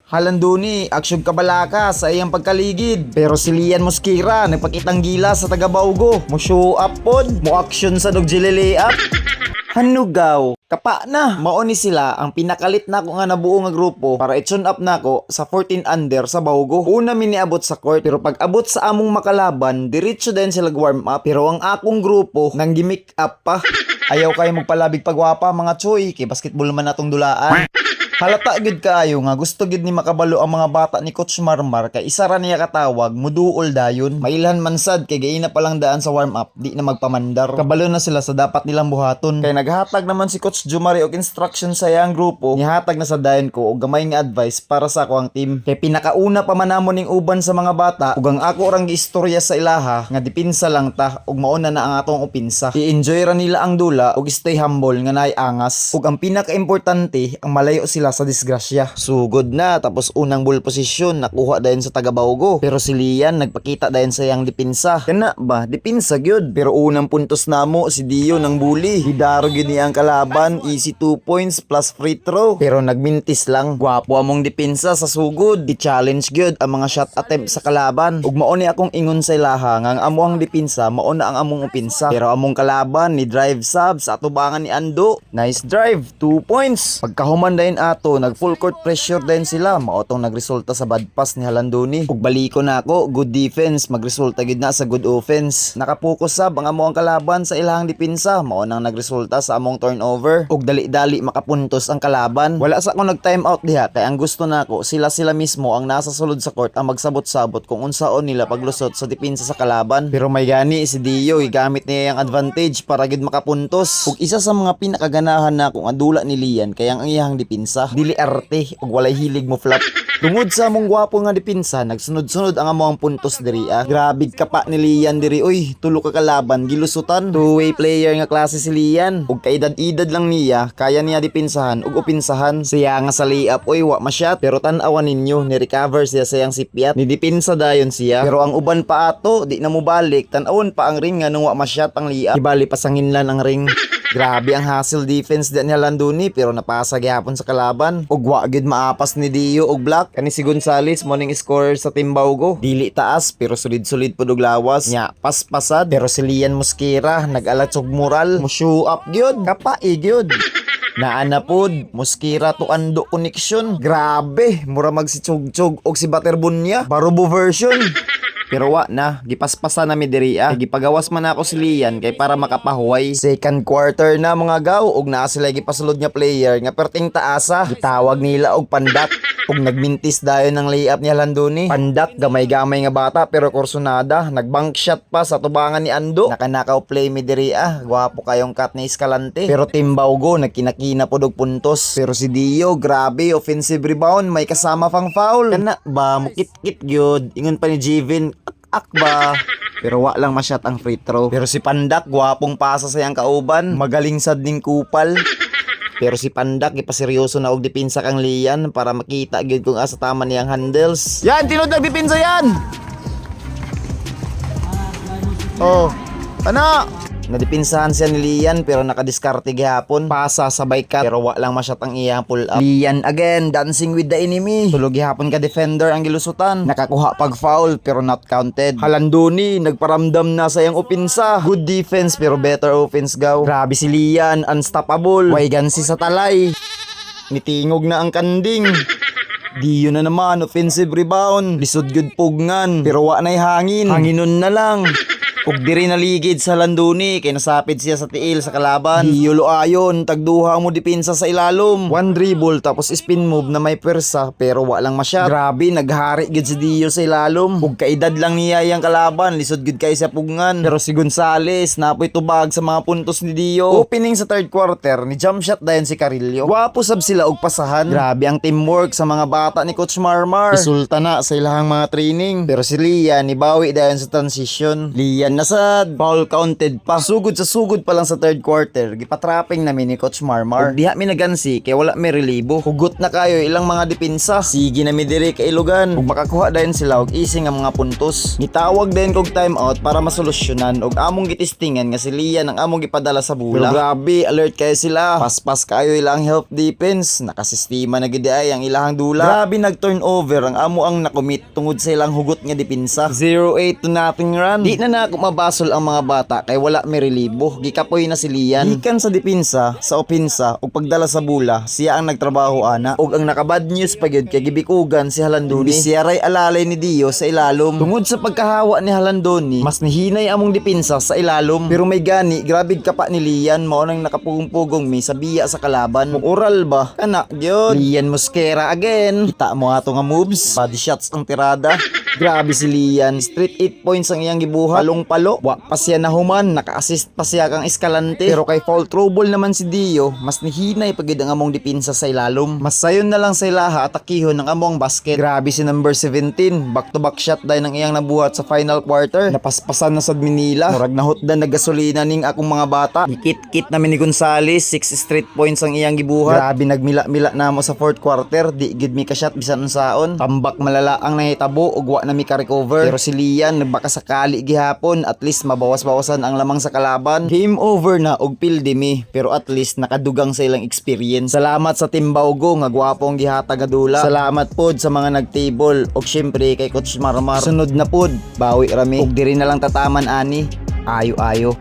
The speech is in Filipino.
Halanduni, aksyon kabalaka sa iyang pagkaligid. Pero si Lian Mosquera, nagpakitang gila sa taga-Baugo. Mo show up pod, mo action sa dogjilili up. Hanugaw, kapa na. Mao ni sila ang pinakalit na ko nga nabuo nga grupo para i-tune up nako sa 14 under sa Baugo. Una mi niabot sa court pero pag abot sa among makalaban, diretso din sila warm up. Pero ang akong grupo nang gimik up pa. Ayaw kayo magpalabig pagwapa mga choy, kay basketball man natong dulaan. Halata gid kaayo nga gusto gid ni makabalo ang mga bata ni Coach Marmar kay isa ra niya katawag muduol dayon. Mailhan man sad kay gaina pa lang daan sa warm up, di na magpamandar. Kabalo na sila sa dapat nilang buhaton. Kay naghatag naman si Coach Jumari og instruction sa iyang grupo, nihatag na sa dayon ko og gamay nga advice para sa ako ang team. Kay pinakauna pa man namon ning uban sa mga bata ug ang ako rang giistorya sa ilaha nga dipinsa lang ta ug mauna na ang atong opinsa. I-enjoy ra nila ang dula ug stay humble nga naay angas. Ug ang pinaka-importante ang malayo sila sa disgrasya. Sugod na tapos unang ball position nakuha dayon sa taga-Baugo. Pero si Lian nagpakita dayon sa iyang dipinsa. Kana ba dipinsa gyud. Pero unang puntos namo si Dio nang bully. Hidaro gyud niya ang kalaban, easy 2 points plus free throw. Pero nagmintis lang. Gwapo among dipinsa sa sugod. I-challenge gyud ang mga shot attempt sa kalaban. Ug mao ni akong ingon sa ilaha nga ang amo ang dipinsa mao na ang among opinsa. Pero among kalaban ni drive sub sa atubangan ni Ando. Nice drive, 2 points. Pagkahuman dayon ato, nag full court pressure din sila. Maotong nagresulta sa bad pass ni Halanduni. Ug baliko na ako, good defense, magresulta gid na sa good offense. Nakapokus sab ang amo ang kalaban sa ilahang dipinsa. Mao nang nagresulta sa among turnover. Ug dali-dali makapuntos ang kalaban. Wala sa ako nag time out diha kay ang gusto nako sila mismo ang nasa sulod sa court ang magsabot-sabot kung unsaon nila paglusot sa dipinsa sa kalaban. Pero may gani si Dio, igamit niya ang advantage para gid makapuntos. Ug isa sa mga pinakaganahan nako nga dula ni Lian kay ang iyang dipinsa. Dili arte ug walay hilig mo flop. Tungod sa among gwapo nga dipinsa, nagsunod-sunod ang among puntos diri ah. Grabe ka pa ni Lian diri oy, tulo ka kalaban gilusutan. Two-way player nga klase si Lian. Ug kaedad-edad lang niya, kaya niya dipinsahan ug opinsahan. Siya nga sa layup oy wa masyat, pero tan-awan ninyo ni recover siya sa iyang sipiat. Ni dipinsa dayon siya. Pero ang uban pa ato, di na mo balik. Tan-awon pa ang ring nga nung wa masyat ang layup. Ibali pasanginlan ang ring. Grabe ang hustle defense din ni Halanduni pero napasa gyapon sa kalaban. Ug wa gid maapas ni Dio og block. Kani si Gonzales mo ning scorer sa Team Baugo. Dili taas pero solid-solid pud og lawas. Nya paspasad pero si Lian Mosquera nag-alat og moral. Mo show up gyud. Kapai gyud. Naana pod, Mosquera to Ando connection. Grabe, mura magsitsug-tsug og si Baterbunya. Barubo version. Pero wa na, gipaspasa na mi diri ah. Gipagawas man ako si Lian kay para makapahuway. Second quarter na mga gaw ug naa sila gipasulod nga player nga perting taasa. Gitawag nila og pandak. Ug nagmintis dayon ng layup ni Halanduni. Pandak gamay-gamay nga bata pero kursunada. Nagbank shot pa sa tubangan ni Ando. Nakanakaw play mi diri ah. Gwapo kayong cut ni Escalante. Pero Team Baugo nagkinakina pod og puntos. Pero si Dio grabe offensive rebound may kasama pang foul. Kana ba mukit-kit gyud. Ingon pa ni Jivin akba. Pero wa lang masyat ang free throw. Pero si Pandak gwapong pasa sa iyang kauban. Magaling sad ning kupal. Pero si Pandak ipaseryoso na og dipinsa kang Lian para makita gyud kung asa tama niyang handles. Yan tinod nagdipinsa yan. Oh. Ano? Nadipinsahan siya ni Lian pero nakadiskarte gihapon. Pasa sa cut pero wa lang masyat ang iyang pull up. Lian again dancing with the enemy. Tulog gihapon ka defender ang gilusutan. Nakakuha pag foul pero not counted. Halanduni nagparamdam na sa iyang opinsa. Good defense pero better offense gaw. Grabe si Lian, unstoppable. Way gansi sa talay. Nitingog na ang kanding. Dio na naman offensive rebound. Lisod gyud pugngan pero wa nay hangin. Hanginon na lang. Ug diri naligid sa Halanduni kay nasapid siya sa tiil sa kalaban. Dio ayon tagduha mo dipinsa sa ilalom. One dribble tapos spin move na may pwersa pero wa lang masyat. Grabe naghari gid si Dio sa ilalom. Ug kaedad lang niya yang kalaban, lisod gid kay sa pugngan. Pero si Gonzales napoy tubag sa mga puntos ni Dio. Opening sa third quarter ni jump shot dayon si Carillo. Wapo sab sila og pasahan. Grabe ang teamwork sa mga bata ni Coach Marmar. Resulta na sa ilahang mga training. Pero si Lian nibawi dayon sa transition. Lian nasad, foul counted pa. Sugod sa sugod pa lang sa third quarter, gipatrapping namin ni Coach Marmar. Ug diha mi nagansi kay wala mi relibo. Hugot na kayo ilang mga depensa. Sige na mi diri kay Ilogan. Ug makakuha dayon sila og easy nga mga puntos. Nitawag din kog timeout para masolusyonan og among gitistingan nga si Lian ang among gipadala sa bula. Pero grabe, alert kayo sila. Paspas kayo ilang help defense. Nakasistema na gid ay ang ilahang dula. Grabe nag-turnover ang amo ang nakomit tungod sa ilang hugot nga depensa. 0-8 to nothing run. Di na ako mabasol ang mga bata kay wala mi relibo. Gikapoy na si Lian. Gikan sa depensa, sa opensa ug pagdala sa bula, siya ang nagtrabaho ana. Ug ang nakabad news pa gyud kay gibikugan si Halandoni. Siya ray alalay ni Dio sa ilalom. Tungod sa pagkahawa ni Halandoni, mas nihinay among depensa sa ilalom. Pero may gani, grabe ka pa ni Lian mao nang nakapugong-pugong mi sa biya sa kalaban. Kung oral ba? Kana gyud. Lian Mosquera again. Kita mo ato nga moves, body shots ang tirada. Grabe si Lian. Straight 8 points ang iyang gibuhat. Palong-palo. Wa pa siya nahuman. Naka-assist pa siya kang Escalante. Pero kay foul trouble naman si Dio, mas nihinay pagid ang among depensa sa ilalom. Mas sayon na lang sa ilaha at akihon ng among basket. Grabe si number 17. Back-to-back shot dahil ang iyang nabuhat sa final quarter. Napaspasan na sa Manila. Murag nahutdan na gasolina ning akong mga bata. Ikit-kit namin ni Gonzales. 6 straight points ang iyang gibuhat. Grabe nagmila-mila na mo sa fourth quarter. Di gid mi ka-shot bisan unsaon. Tambak malala ang nahitabo ug wa na mi ka-recover. Pero si Lian nagbaka sakali gihapon, at least mabawas-bawasan ang lamang sa kalaban. Game over na og pildi mi, pero at least nakadugang sa ilang experience. Salamat sa Team Baugo nga gwapo ang gihatag nga dula. Salamat pod sa mga nag-table ug syempre kay Coach Marmar. Sunod na pod, bawi rami ug diri na lang tataman ani. Ayo-ayo.